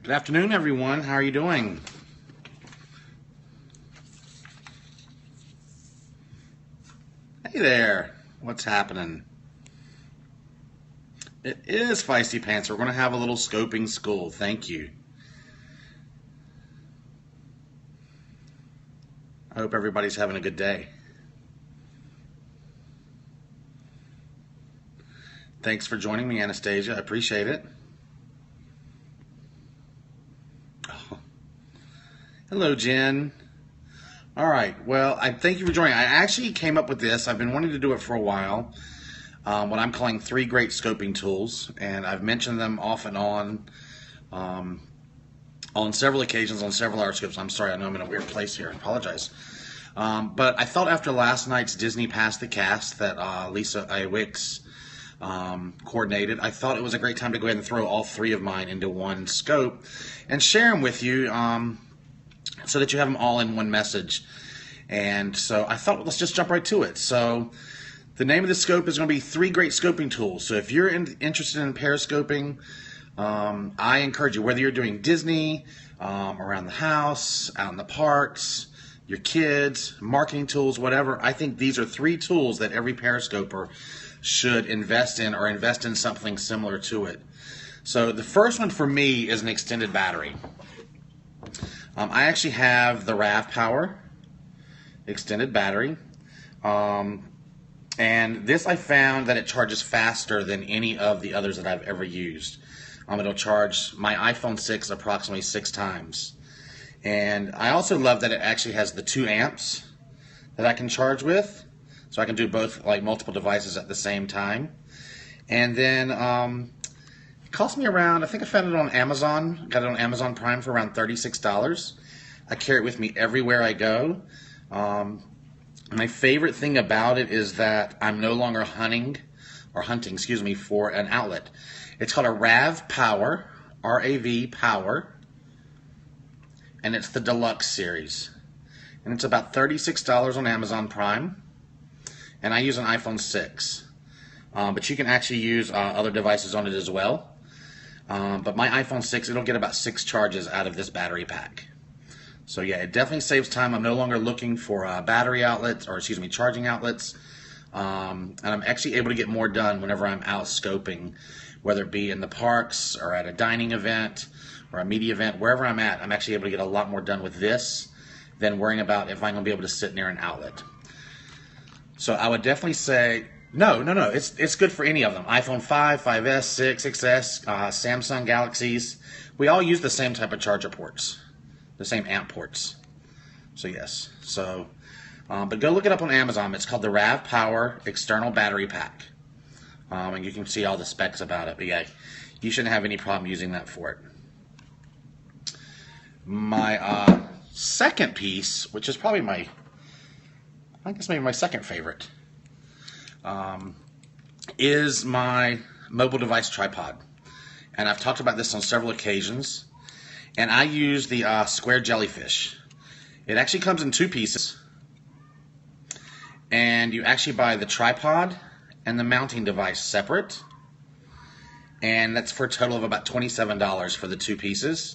Good afternoon, everyone. How are you doing? Hey there. What's happening? It is Feisty Pants. We're going to have a little scoping school. Thank you. I hope everybody's having a good day. Thanks for joining me, Anastasia. I appreciate it. Oh. Hello, Jen. All right. Well, I thank you for joining. I actually came up with this. I've been wanting to do it for a while. What I'm calling 3 great scoping tools, and I've mentioned them off and on several occasions on several art scopes. I'm sorry, I know I'm in a weird place here. I apologize. But I thought after last night's Disney Pass the Cast that Lisa Iwix coordinated, I thought it was a great time to go ahead and throw all 3 of mine into one scope and share them with you so that you have them all in one message. And so I thought, let's just jump right to it. So the name of the scope is going to be 3 great scoping tools. So if you're interested in periscoping, I encourage you, whether you're doing Disney, around the house, out in the parks, your kids, marketing tools, whatever, I think these are 3 tools that every periscoper should invest in, or invest in something similar to it. So the first one for me is an extended battery. I actually have the RAV Power extended battery. And this, I found that it charges faster than any of the others that I've ever used. It'll charge my iPhone 6 approximately 6 times. And I also love that it actually has the 2 amps that I can charge with. So I can do both, like multiple devices at the same time. And then it cost me around, I think I found it on Amazon. Got it on Amazon Prime for around $36. I carry it with me everywhere I go. My favorite thing about it is that I'm no longer hunting, for an outlet. It's called a RAV Power, R-A-V Power, and it's the Deluxe series. And it's about $36 on Amazon Prime, and I use an iPhone 6. But you can actually use other devices on it as well. But my iPhone 6, it'll get about 6 charges out of this battery pack. So yeah, it definitely saves time. I'm no longer looking for battery outlets, or charging outlets. And I'm actually able to get more done whenever I'm out scoping, whether it be in the parks or at a dining event or a media event, wherever I'm at, I'm actually able to get a lot more done with this than worrying about if I'm going to be able to sit near an outlet. So I would definitely say, no, it's good for any of them. iPhone 5, 5S, 6, 6S, Samsung Galaxies. We all use the same type of charger ports. The same amp ports. So yes. So, but go look it up on Amazon. It's called the RAV Power External Battery Pack. And you can see all the specs about it. But yeah, you shouldn't have any problem using that for it. My second piece, which is probably maybe my second favorite, is my mobile device tripod. And I've talked about this on several occasions. And I use the square jellyfish. It actually comes in 2 pieces. And you actually buy the tripod and the mounting device separate. And that's for a total of about $27 for the 2 pieces.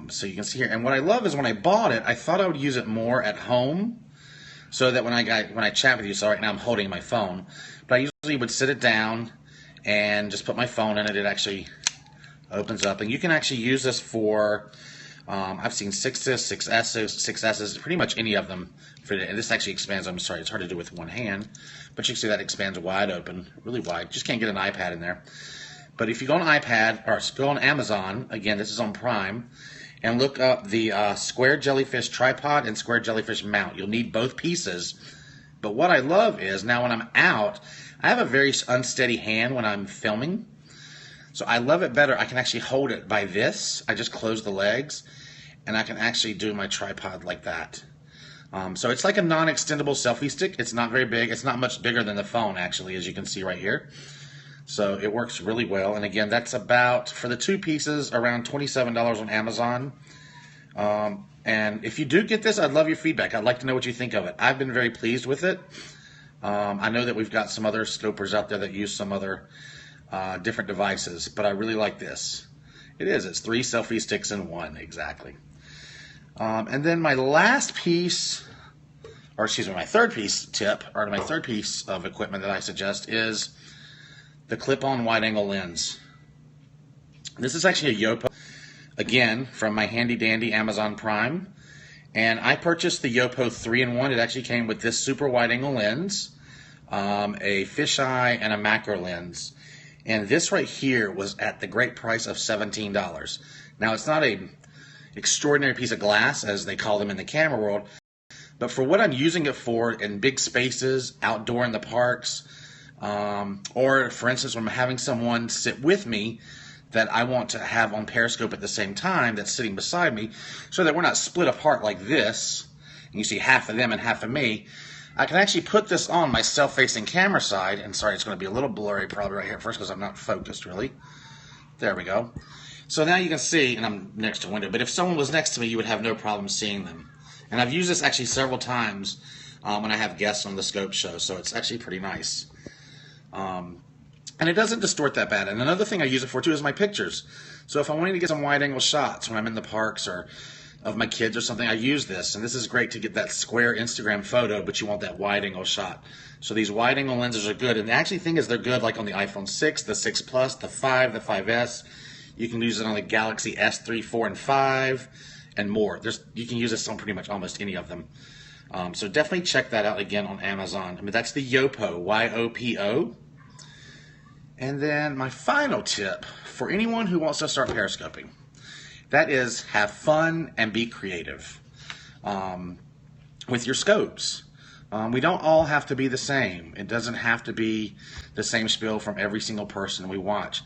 So you can see here. And what I love is when I bought it, I thought I would use it more at home. So that when I chat with you, so right now I'm holding my phone. But I usually would sit it down and just put my phone in it. It actually opens up, and you can actually use this for I've seen 6s, 6S's, pretty much any of them. And this actually expands. I'm sorry, it's hard to do with one hand, but you can see that expands wide open, really wide. Just can't get an iPad in there. But if you go on iPad or go on Amazon, again, this is on Prime, and look up the square jellyfish tripod and square jellyfish mount. You'll need both pieces. But what I love is now when I'm out, I have a very unsteady hand when I'm filming. So I love it better. I can actually hold it by this. I just close the legs, and I can actually do my tripod like that. So it's like a non-extendable selfie stick. It's not very big. It's not much bigger than the phone, actually, as you can see right here. So it works really well. And again, that's about, for the 2 pieces, around $27 on Amazon. And if you do get this, I'd love your feedback. I'd like to know what you think of it. I've been very pleased with it. I know that we've got some other scopers out there that use some other different devices, but I really like this. It is. It's 3 selfie sticks in one, exactly. And then my last piece, or excuse me, my third piece tip, or my third piece of equipment that I suggest is the clip-on wide-angle lens. This is actually a Yopo, again, from my handy-dandy Amazon Prime. And I purchased the Yopo 3-in-1. It actually came with this super wide-angle lens, a fisheye, and a macro lens. And this right here was at the great price of $17. Now, it's not an extraordinary piece of glass, as they call them in the camera world, but for what I'm using it for in big spaces, outdoor in the parks, or, for instance, when I'm having someone sit with me that I want to have on Periscope at the same time that's sitting beside me so that we're not split apart like this, and you see half of them and half of me, I can actually put this on my self-facing camera side, and sorry, it's going to be a little blurry probably right here first because I'm not focused really. There we go. So now you can see, and I'm next to a window, but if someone was next to me, you would have no problem seeing them. And I've used this actually several times when I have guests on the Scope show, so it's actually pretty nice. And it doesn't distort that bad. And another thing I use it for too is my pictures. So if I wanted to get some wide-angle shots when I'm in the parks or of my kids or something, I use this. And this is great to get that square Instagram photo, but you want that wide-angle shot. So these wide-angle lenses are good. And the actually thing is they're good like on the iPhone 6, the 6 Plus, the 5, the 5S. You can use it on the Galaxy S3, 4, and 5, and more. You can use this on pretty much almost any of them. So definitely check that out again on Amazon. I mean, that's the Yopo, Y-O-P-O. And then my final tip for anyone who wants to start periscoping, that is have fun and be creative with your scopes. We don't all have to be the same. It doesn't have to be the same spiel from every single person we watch.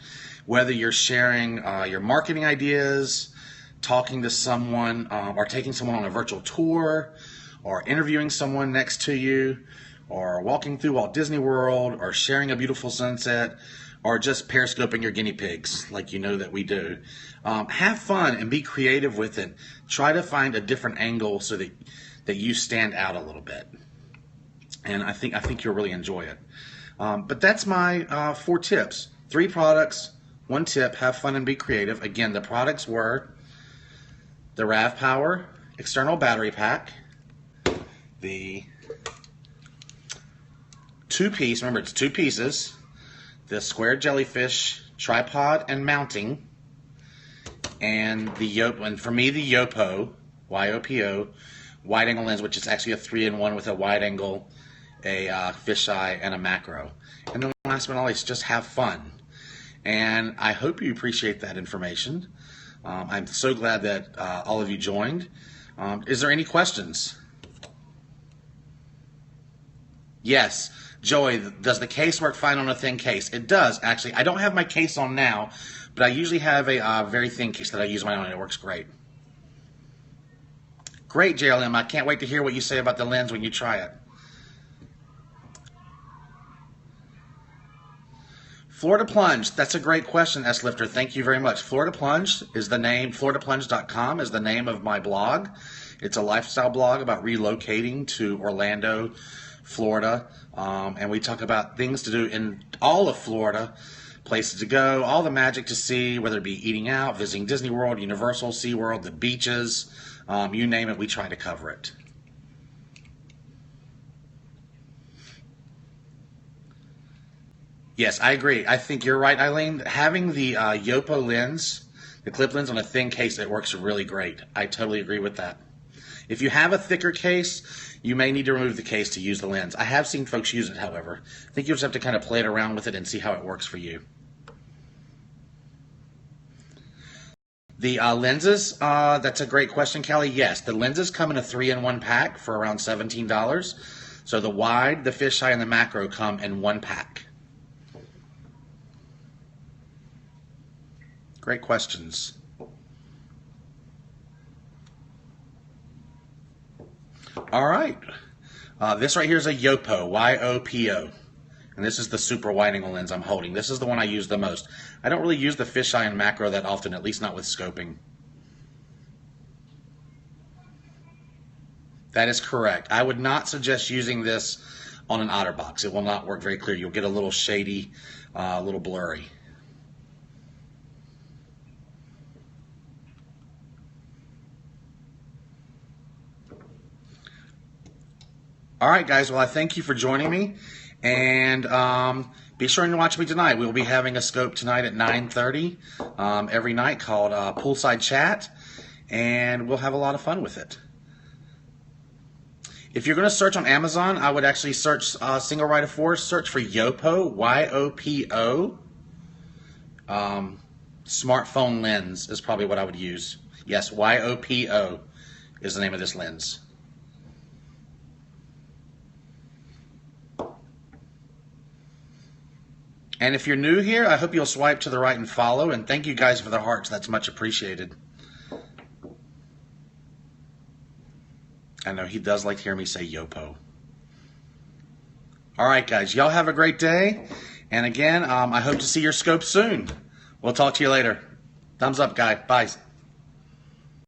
Whether you're sharing your marketing ideas, talking to someone, or taking someone on a virtual tour, or interviewing someone next to you, or walking through Walt Disney World, or sharing a beautiful sunset, or just periscoping your guinea pigs like you know that we do. Have fun and be creative with it. Try to find a different angle so that you stand out a little bit. And I think you'll really enjoy it. But that's my 4 tips. 3 products, 1 tip, have fun and be creative. Again, the products were the RAV Power external battery pack, the 2-piece, remember it's 2 pieces, the square jellyfish tripod and mounting, and the Yopo, and for me the Yopo, Y-O-P-O, wide angle lens, which is actually a 3-in-1 with a wide angle, a fisheye, and a macro. And then last but not least, just have fun. And I hope you appreciate that information. I'm so glad that all of you joined. Is there any questions? Yes. Joey, does the case work fine on a thin case? It does, actually. I don't have my case on now, but I usually have a very thin case that I use mine on, and it works great. Great, JLM. I can't wait to hear what you say about the lens when you try it. Florida Plunge. That's a great question, S. Lifter. Thank you very much. Florida Plunge is the name, floridaplunge.com is the name of my blog. It's a lifestyle blog about relocating to Orlando, Florida, and we talk about things to do in all of Florida, places to go, all the magic to see, whether it be eating out, visiting Disney World, Universal, SeaWorld, the beaches, you name it, we try to cover it. Yes, I agree. I think you're right, Eileen. Having the Yopo lens, the clip lens on a thin case, it works really great. I totally agree with that. If you have a thicker case, you may need to remove the case to use the lens. I have seen folks use it, however. I think you just have to kind of play it around with it and see how it works for you. The lenses, that's a great question, Kelly. Yes, the lenses come in a 3-in-1 pack for around $17. So the wide, the fisheye, and the macro come in 1 pack. Great questions. All right. This right here is a Yopo, Y-O-P-O. And this is the super wide angle lens I'm holding. This is the one I use the most. I don't really use the fisheye and macro that often, at least not with scoping. That is correct. I would not suggest using this on an OtterBox. It will not work very clear. You'll get a little shady, a little blurry. All right, guys. Well, I thank you for joining me, and be sure to watch me tonight. We'll be having a scope tonight at 9:30 every night called Poolside Chat, and we'll have a lot of fun with it. If you're going to search on Amazon, I would actually search Single Rite of Force. Search for Yopo, Y-O-P-O. Smartphone lens is probably what I would use. Yes, Y-O-P-O is the name of this lens. And if you're new here, I hope you'll swipe to the right and follow. And thank you guys for the hearts. That's much appreciated. I know he does like to hear me say Yopo. All right, guys. Y'all have a great day. And again, I hope to see your scope soon. We'll talk to you later. Thumbs up, guy. Bye.